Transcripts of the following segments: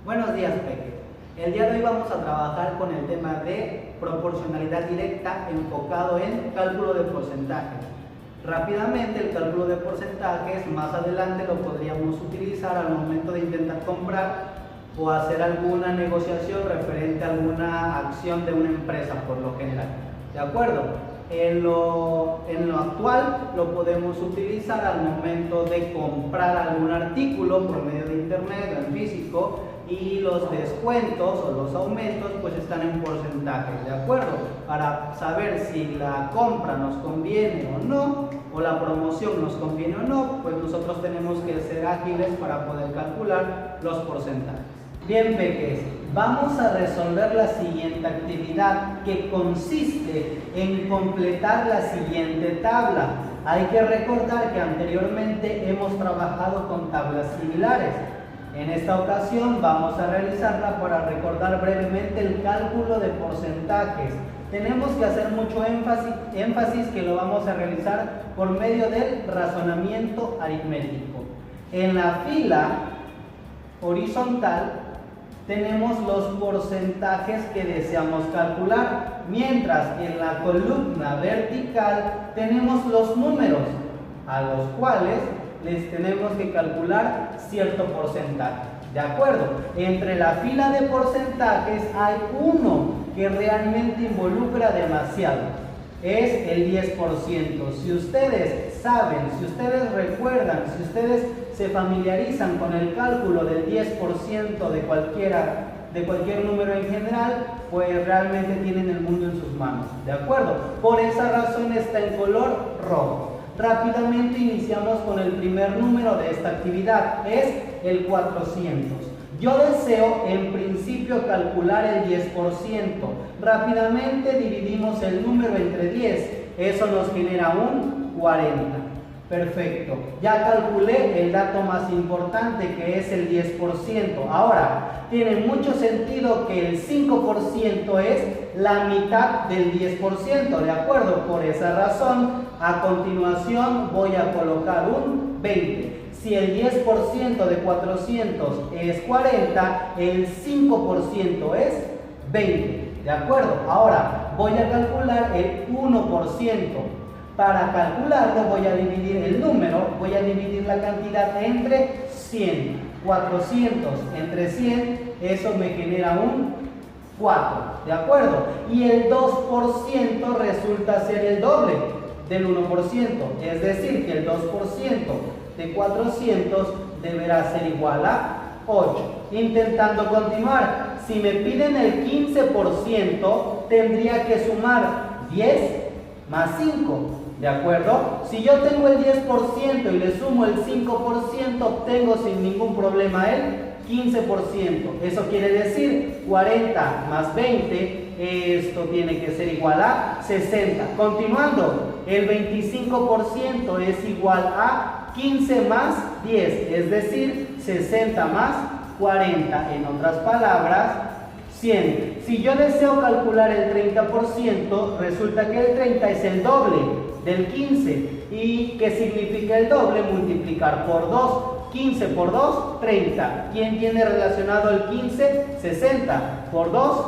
Buenos días, Peque. El día de hoy vamos a trabajar con el tema de proporcionalidad directa enfocado en cálculo de porcentajes. Rápidamente, el cálculo de porcentajes más adelante lo podríamos utilizar al momento de intentar comprar o hacer alguna negociación referente a alguna acción de una empresa por lo general. ¿De acuerdo? En lo actual lo podemos utilizar al momento de comprar algún artículo por medio de internet o en físico, y los descuentos o los aumentos pues están en porcentajes, ¿de acuerdo? Para saber si la compra nos conviene o no, o la promoción nos conviene o no, pues nosotros tenemos que ser ágiles para poder calcular los porcentajes. Bien, peques, vamos a resolver la siguiente actividad, que consiste en completar la siguiente tabla. Hay que recordar que anteriormente hemos trabajado con tablas similares. En esta ocasión vamos a realizarla para recordar brevemente el cálculo de porcentajes. Tenemos que hacer mucho énfasis que lo vamos a realizar por medio del razonamiento aritmético. En la fila horizontal tenemos los porcentajes que deseamos calcular, mientras que en la columna vertical tenemos los números a los cuales les tenemos que calcular cierto porcentaje. ¿De acuerdo? Entre la fila de porcentajes hay uno que realmente involucra demasiado. Es el 10%. Si ustedes saben, si ustedes recuerdan, si ustedes se familiarizan con el cálculo del 10% de cualquier número en general, pues realmente tienen el mundo en sus manos. ¿De acuerdo? Por esa razón está en color rojo. Rápidamente iniciamos con el primer número de esta actividad, es el 400. Yo deseo en principio calcular el 10%. Rápidamente dividimos el número entre 10, eso nos genera un 40. Perfecto, ya calculé el dato más importante, que es el 10%. Ahora, tiene mucho sentido que el 5% es la mitad del 10%, ¿de acuerdo? Por esa razón, a continuación voy a colocar un 20. Si el 10% de 400 es 40, el 5% es 20, ¿de acuerdo? Ahora, voy a calcular el 1%. Para calcularlo voy a dividir el número, voy a dividir la cantidad entre 100. 400 entre 100, eso me genera un 4, ¿de acuerdo? Y el 2% resulta ser el doble del 1%, es decir, que el 2% de 400 deberá ser igual a 8. Intentando continuar, si me piden el 15%, tendría que sumar 10 más 5, ¿de acuerdo? Si yo tengo el 10% y le sumo el 5%, obtengo sin ningún problema el 15%. Eso quiere decir 40 más 20, esto tiene que ser igual a 60. Continuando, el 25% es igual a 15 más 10, es decir, 60 más 40. En otras palabras, 100. Si yo deseo calcular el 30%, resulta que el 30 es el doble del 15. ¿Y qué significa el doble? Multiplicar por 2. 15 por 2, 30. ¿Quién tiene relacionado el 15? 60. Por 2,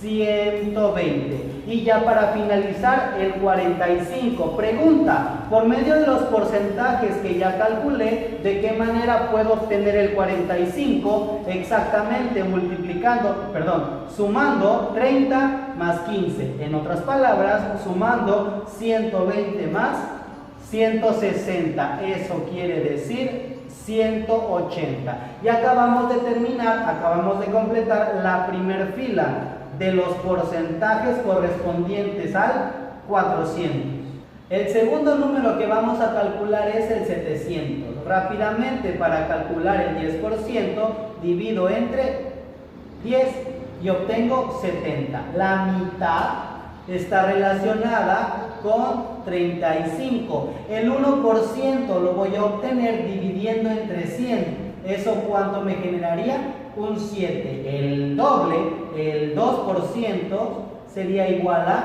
120. Y ya para finalizar, el 45. Pregunta, por medio de los porcentajes que ya calculé, ¿de qué manera puedo obtener el 45? Exactamente sumando 30 más 15. En otras palabras, sumando 120 más 160. Eso quiere decir 180. Y acabamos de completar la primera fila de los porcentajes correspondientes al 400. El segundo número que vamos a calcular es el 700. Rápidamente, para calcular el 10%, divido entre 10 y obtengo 70. La mitad está relacionada con 35. El 1% lo voy a obtener dividiendo entre 100. ¿Eso cuánto me generaría? Un 7. El doble, el 2%, sería igual a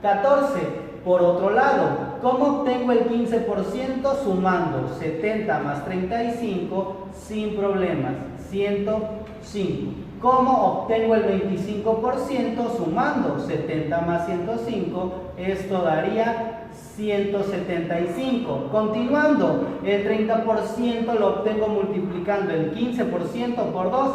14. Por otro lado, ¿cómo obtengo el 15%? Sumando 70 más 35 sin problemas, 160. 5. ¿Cómo obtengo el 25%? Sumando 70 más 105, esto daría 175. Continuando, el 30% lo obtengo multiplicando el 15% por 2.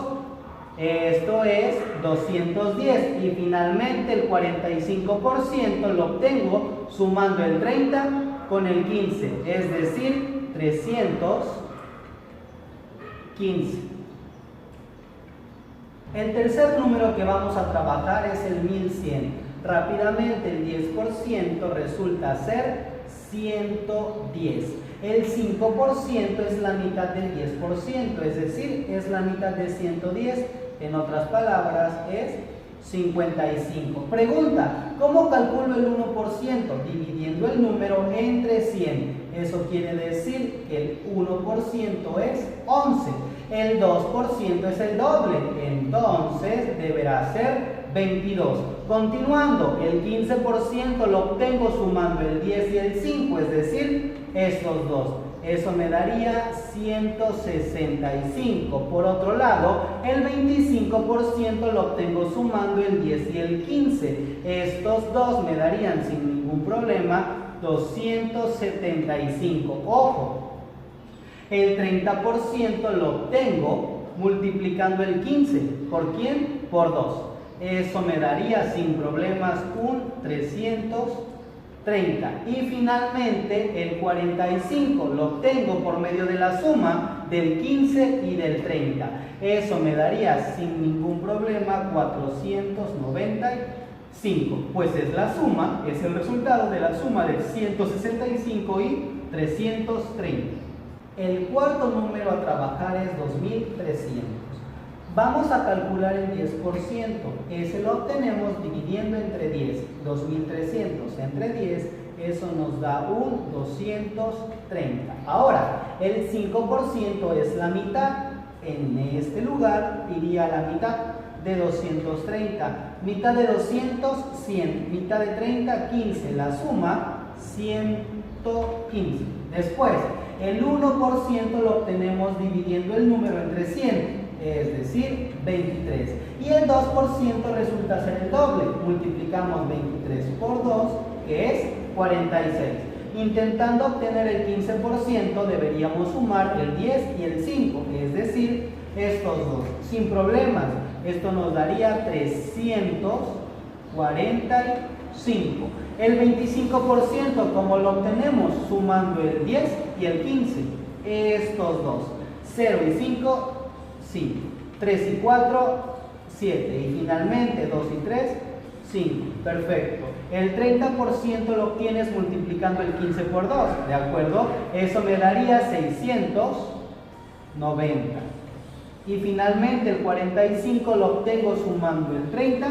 Esto es 210. Y finalmente el 45% lo obtengo sumando el 30 con el 15, es decir, 315. El tercer número que vamos a trabajar es el 1100. Rápidamente el 10% resulta ser 110. El 5% es la mitad del 10%, es decir, es la mitad de 110. En otras palabras, es 55. Pregunta, ¿cómo calculo el 1%? Dividiendo el número entre 100. Eso quiere decir que el 1% es 11. El 2% es el doble, entonces deberá ser 22. Continuando, el 15% lo obtengo sumando el 10 y el 5, es decir, estos dos. Eso me daría 165. Por otro lado, el 25% lo obtengo sumando el 10 y el 15. Estos dos me darían sin ningún problema 275. Ojo. El 30% lo obtengo multiplicando el 15. ¿Por quién? Por 2. Eso me daría sin problemas un 330. Y finalmente el 45 lo obtengo por medio de la suma del 15 y del 30. Eso me daría sin ningún problema 495. Pues es la suma, es el resultado de la suma de 165 y 330. El cuarto número a trabajar es 2300. Vamos a calcular el 10%. Ese lo obtenemos dividiendo entre 10. 2300 entre 10, eso nos da un 230. Ahora, el 5% es la mitad. En este lugar iría la mitad de 230. Mitad de 200, 100. Mitad de 30, 15. La suma, 115. Después, el 1% lo obtenemos dividiendo el número entre 100, es decir, 23. Y el 2% resulta ser el doble. Multiplicamos 23 por 2, que es 46. Intentando obtener el 15%, deberíamos sumar el 10 y el 5, es decir, estos dos. Sin problemas, esto nos daría 345. El 25%, como lo obtenemos sumando el 10 y el 15, estos dos. 0 y 5, 5. 3 y 4, 7. Y finalmente 2 y 3, 5. Perfecto. El 30% lo obtienes multiplicando el 15 por 2, ¿de acuerdo? Eso me daría 690. Y finalmente el 45 lo obtengo sumando el 30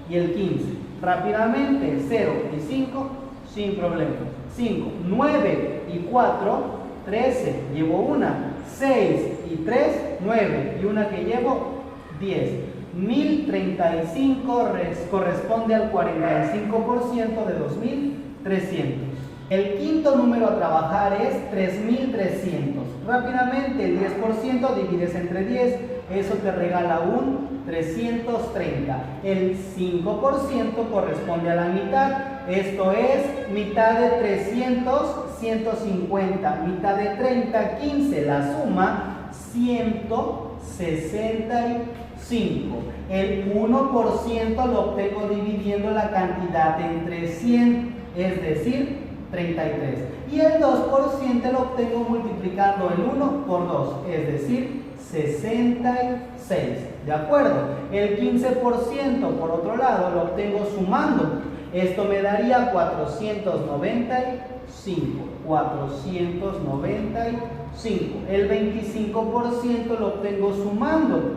y el 15. Rápidamente, 0 y 5, sin problema. 5, 9 y 4, 13. Llevo una. 6 y 3, 9. Y una que llevo, 10. 1035 corresponde al 45% de 2300. El quinto número a trabajar es 3300. Rápidamente, el 10% divides entre 10, eso te regala un 330. El 5% corresponde a la mitad, esto es mitad de 300, 150. Mitad de 30, 15. La suma, 165. El 1% lo obtengo dividiendo la cantidad entre 100, es decir, 33. Y el 2% lo obtengo multiplicando el 1 por 2, es decir, 66. ¿De acuerdo? El 15%, por otro lado, lo obtengo sumando. Esto me daría 495. 495. El 25% lo obtengo sumando.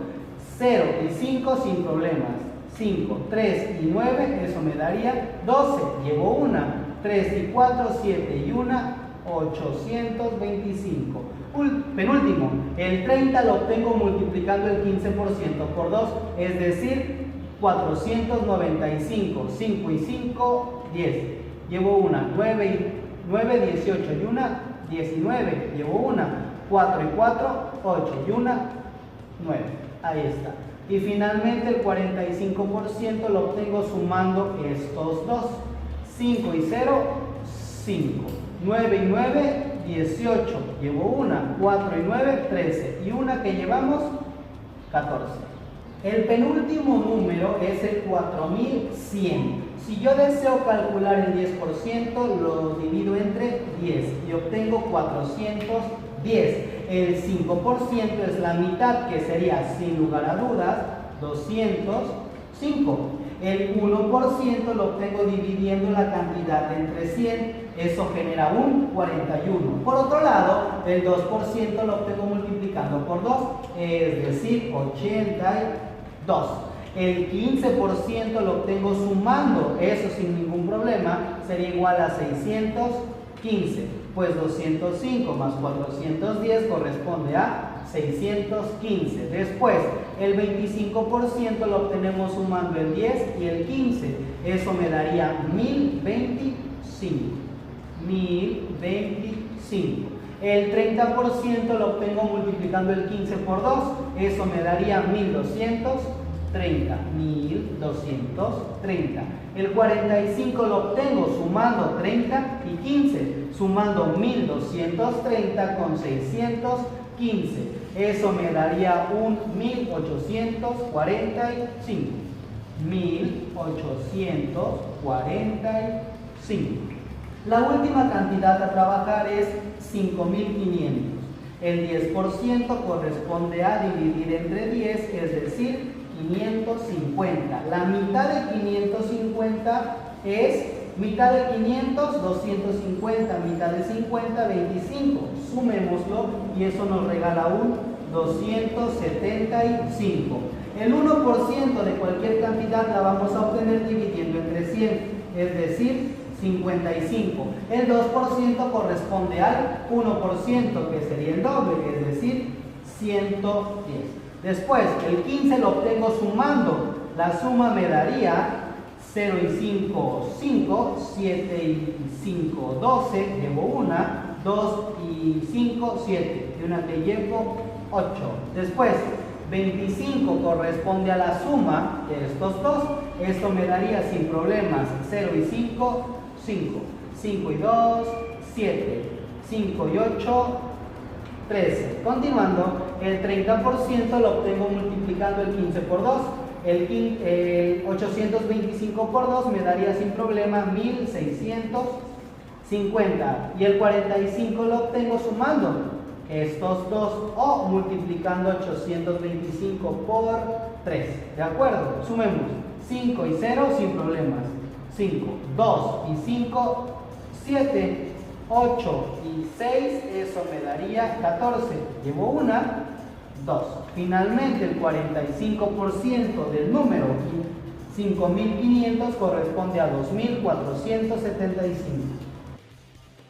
0 y 5 sin problemas. 5, 3 y 9, eso me daría 12. Llevo una. 3 y 4, 7 y 1, 825. Penúltimo, el 30 lo obtengo multiplicando el 15% por 2, es decir, 495. 5 y 5, 10. Llevo una. 9, 18 y 1, 19. Llevo una. 4 y 4, 8 y 1, 9. Ahí está. Y finalmente el 45% lo obtengo sumando estos dos. 5 y 0, 5. 9 y 9, 18. Llevo una. 4 y 9, 13. Y una que llevamos, 14. El penúltimo número es el 4100. Si yo deseo calcular el 10%, lo divido entre 10 y obtengo 410. El 5% es la mitad, que sería, sin lugar a dudas, 205. El 1% lo obtengo dividiendo la cantidad entre 100. Eso genera un 41. Por otro lado, el 2% lo obtengo multiplicando por 2, es decir, 82. El 15% lo obtengo sumando, eso sin ningún problema, sería igual a 615. Pues 205 más 410 corresponde a 615. Después, el 25% lo obtenemos sumando el 10 y el 15. Eso me daría 1025. 1025. El 30% lo obtengo multiplicando el 15 por 2. Eso me daría 1230. 1230. El 45 lo obtengo sumando 30 y 15. Sumando 1230 con 615. Eso me daría un 1845. 1845. La última cantidad a trabajar es 5500. El 10% corresponde a dividir entre 10, es decir, 550. La mitad de 550 es mitad de 500, 250, mitad de 50, 25. Sumémoslo y eso nos regala un 275. El 1% de cualquier cantidad la vamos a obtener dividiendo entre 100, es decir, 55. El 2% corresponde al 1%, que sería el doble, es decir, 110. Después, el 15 lo obtengo sumando. La suma me daría 0 y 5, 5, 7 y 5, 12, llevo una, 2 y 5, 7, y una que llevo 8. Después, 25 corresponde a la suma de estos dos. Esto me daría sin problemas 0 y 5, 5, 5 y 2, 7, 5 y 8, 13. Continuando, el 30% lo obtengo multiplicando el 15 por 2. El 825 por 2 me daría sin problema 1650. Y el 45 lo obtengo sumando estos dos o multiplicando 825 por 3. ¿De acuerdo? Sumemos 5 y 0 sin problemas. 5, 2 y 5, 7. 8 y 6, eso me daría 14. Llevo una, 2. Finalmente, el 45% del número 5500 corresponde a 2475.